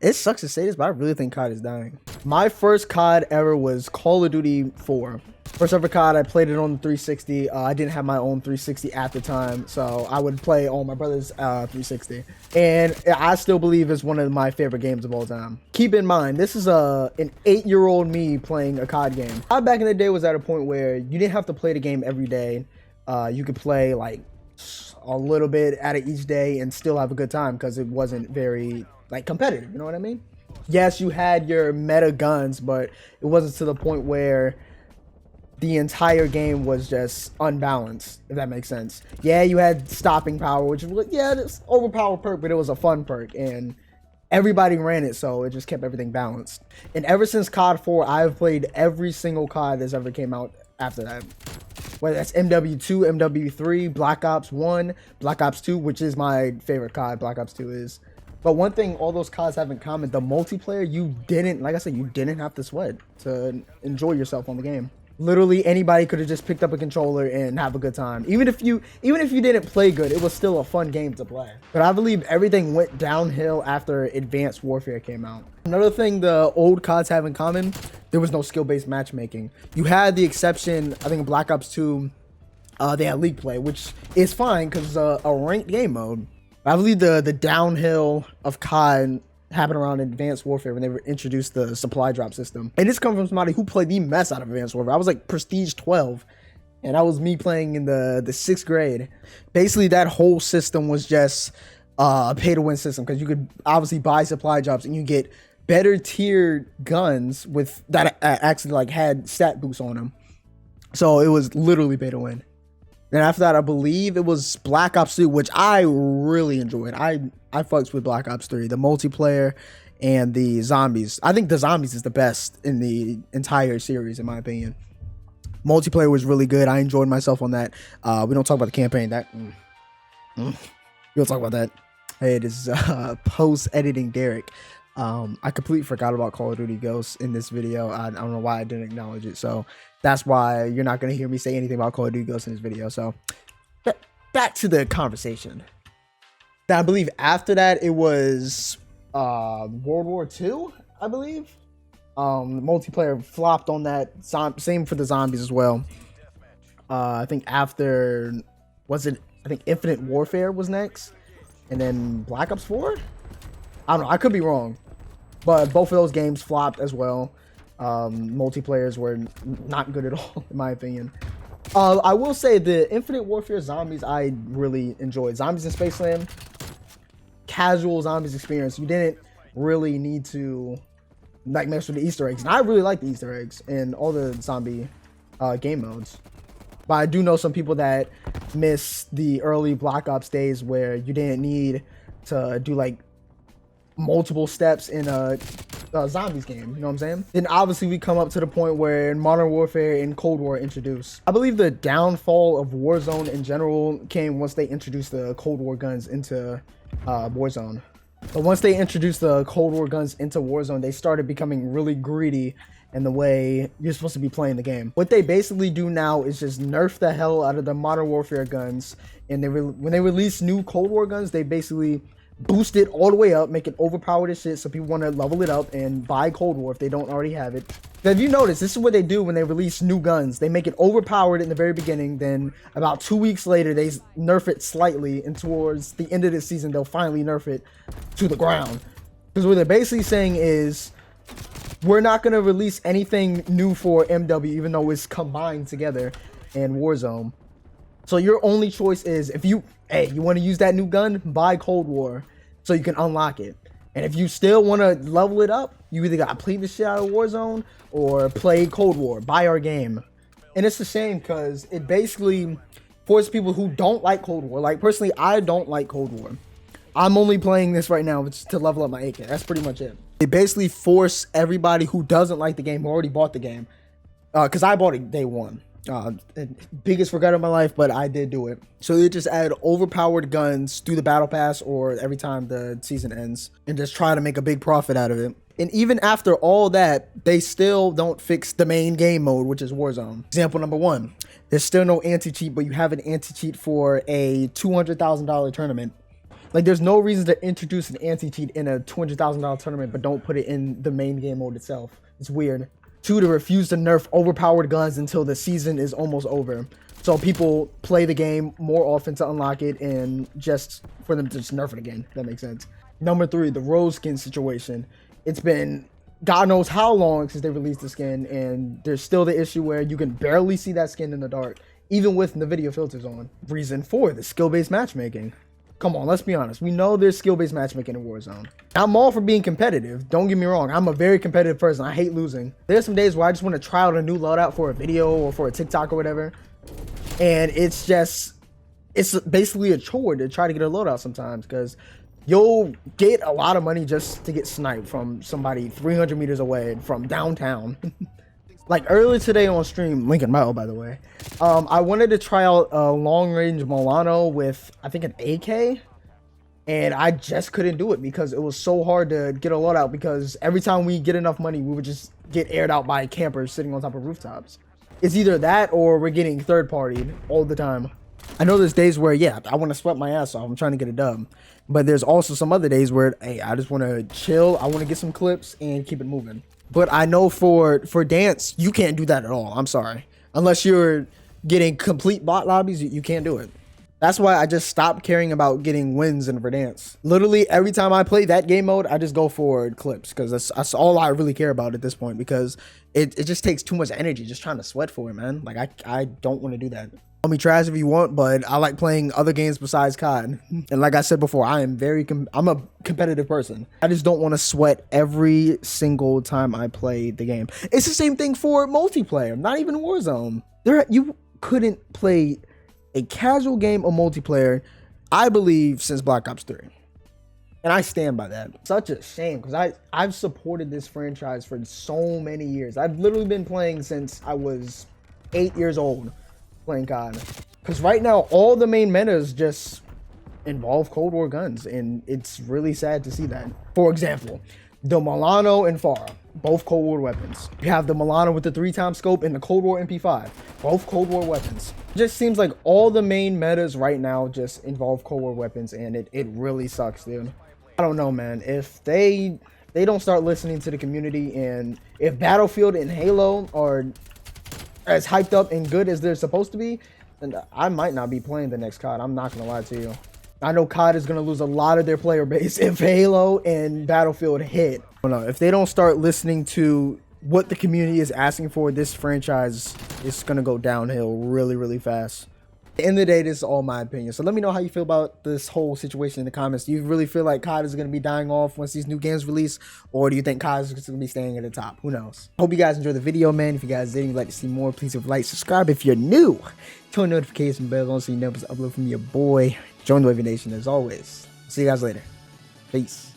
It sucks to say this, but I really think COD is dying. My first COD ever was Call of Duty 4. First ever COD, I played it on the 360. I didn't have my own 360 at the time, so I would play on my brother's 360. And I still believe it's one of my favorite games of all time. Keep in mind, this is an 8-year-old me playing a COD game. COD back in the day was at a point where you didn't have to play the game every day. You could play like a little bit at it each day and still have a good time because it wasn't very like competitive, you know what I mean? Yes, you had your meta guns, but it wasn't to the point where the entire game was just unbalanced, if that makes sense. Yeah, you had stopping power, which was, yeah, it's overpowered perk, but it was a fun perk, and everybody ran it, so it just kept everything balanced. And ever since COD 4, I've played every single COD that's ever came out after that. Whether that's MW2, MW3, Black Ops 1, Black Ops 2, which is my favorite COD, Black Ops 2 is. But one thing all those CODs have in common, the multiplayer, you didn't, like I said, you didn't have to sweat to enjoy yourself on the game. Literally anybody could have just picked up a controller and have a good time. Even if you didn't play good, it was still a fun game to play. But I believe everything went downhill after Advanced Warfare came out. Another thing the old CODs have in common, there was no skill-based matchmaking. You had the exception, I think in Black Ops 2, they had League Play, which is fine because it's a ranked game mode. I believe the downhill of COD happened around Advanced Warfare when they introduced the supply drop system. And this comes from somebody who played the mess out of Advanced Warfare. I was like Prestige 12, and that was me playing in the 6th grade. Basically, that whole system was just a pay-to-win system because you could obviously buy supply drops and you get better tiered guns with that actually like had stat boosts on them. So it was literally pay-to-win. And after that, I believe it was Black Ops 3, which I really enjoyed. I fucks with Black Ops 3, the multiplayer and the zombies. I think the zombies is the best in the entire series, in my opinion. Multiplayer was really good. I enjoyed myself on that. We don't talk about the campaign. We'll talk about that. Hey, this is post-editing Derek. I completely forgot about Call of Duty Ghosts in this video. I don't know why I didn't acknowledge it. So that's why you're not going to hear me say anything about Call of Duty Ghosts in this video. So back to the conversation. I believe after that, it was World War II, I believe. Multiplayer flopped on that. Same for the zombies as well. I think after, I think Infinite Warfare was next. And then Black Ops 4? I don't know. I could be wrong. But both of those games flopped as well. Multiplayers were not good at all, in my opinion. I will say the Infinite Warfare zombies I really enjoyed. Zombies in Spaceland, casual zombies experience. You didn't really need to like mess with the Easter eggs. And I really like the Easter eggs in all the zombie game modes. But I do know some people that miss the early Black Ops days where you didn't need to do like multiple steps in a zombies game, you know what I'm saying? Then obviously we come up to the point where Modern Warfare and Cold War introduced. I believe the downfall of Warzone in general came once they introduced the Cold War guns into Warzone. But once they introduced the Cold War guns into Warzone, they started becoming really greedy in the way you're supposed to be playing the game. What they basically do now is just nerf the hell out of the Modern Warfare guns, and when they release new Cold War guns, they basically boost it all the way up, make it overpowered as shit, so people want to level it up and buy Cold War if they don't already have it. But if you notice, this is what they do when they release new guns. They make it overpowered in the very beginning, then about 2 weeks later, they nerf it slightly, and towards the end of the season, they'll finally nerf it to the ground. Because what they're basically saying is, we're not going to release anything new for MW, even though it's combined together in Warzone. So your only choice is, if you want to use that new gun, buy Cold War so you can unlock it. And if you still want to level it up, you either got to play the shit out of Warzone or play Cold War, buy our game. And it's a shame because it basically forces people who don't like Cold War. Like personally, I don't like Cold War. I'm only playing this right now to level up my AK. That's pretty much it. They basically force everybody who doesn't like the game, who already bought the game, because I bought it day one. Biggest regret of my life, but I did do it. So they just add overpowered guns through the battle pass or every time the season ends and just try to make a big profit out of it. And even after all that, they still don't fix the main game mode, which is Warzone. Example number 1, there's still no anti-cheat, but you have an anti-cheat for a $200,000 tournament. Like, there's no reason to introduce an anti-cheat in a $200,000 tournament, but don't put it in the main game mode itself. It's weird. 2, to refuse to nerf overpowered guns until the season is almost over. So people play the game more often to unlock it and just for them to just nerf it again. If that makes sense. Number 3, the rose skin situation. It's been God knows how long since they released the skin, and there's still the issue where you can barely see that skin in the dark, even with NVIDIA filters on. Reason 4, the skill-based matchmaking. Come on, let's be honest. We know there's skill-based matchmaking in Warzone. I'm all for being competitive. Don't get me wrong. I'm a very competitive person. I hate losing. There's some days where I just want to try out a new loadout for a video or for a TikTok or whatever. And it's basically a chore to try to get a loadout sometimes, because you'll get a lot of money just to get sniped from somebody 300 meters away from downtown. Like earlier today on stream, link in bio by the way, I wanted to try out a long range Milano with I think an AK, and I just couldn't do it because it was so hard to get a loadout, because every time we get enough money we would just get aired out by campers sitting on top of rooftops. It's either that or we're getting third partied all the time. I know there's days where, yeah, I want to sweat my ass off. I'm trying to get a dub. But there's also some other days where, hey, I just want to chill. I want to get some clips and keep it moving. But I know for dance, you can't do that at all. I'm sorry. Unless you're getting complete bot lobbies, you can't do it. That's why I just stopped caring about getting wins in Verdansk. Literally, every time I play that game mode, I just go for clips, because that's all I really care about at this point, because it just takes too much energy just trying to sweat for it, man. Like, I don't want to do that. Call me trash if you want, but I like playing other games besides COD. And like I said before, I'm a competitive person. I just don't want to sweat every single time I play the game. It's the same thing for multiplayer, not even Warzone. You couldn't play a casual game of multiplayer, I believe, since Black Ops 3. And I stand by that. Such a shame, because I've supported this franchise for so many years. I've literally been playing since I was 8 years old, playing COD. Because right now, all the main metas just involve Cold War guns, and it's really sad to see that. For example, the Milano and Farah, both Cold War weapons. You have the Milano with the 3x scope and the Cold War MP5, both Cold War weapons. It just seems like all the main metas right now just involve Cold War weapons, and it really sucks, dude. I don't know, man. If they don't start listening to the community, and if Battlefield and Halo are as hyped up and good as they're supposed to be, then I might not be playing the next COD. I'm not gonna lie to you. I know COD is gonna lose a lot of their player base if Halo and Battlefield hit. I don't know. If they don't start listening to what the community is asking for, this franchise is gonna go downhill really, really fast. At the end of the day, this is all my opinion. So let me know how you feel about this whole situation in the comments. Do you really feel like COD is going to be dying off once these new games release? Or do you think COD is going to be staying at the top? Who knows? Hope you guys enjoyed the video, man. If you guys did and you'd like to see more, please hit like, subscribe if you're new. Turn the notification bell on so you never upload from your boy. Join the Wavy Nation as always. See you guys later. Peace.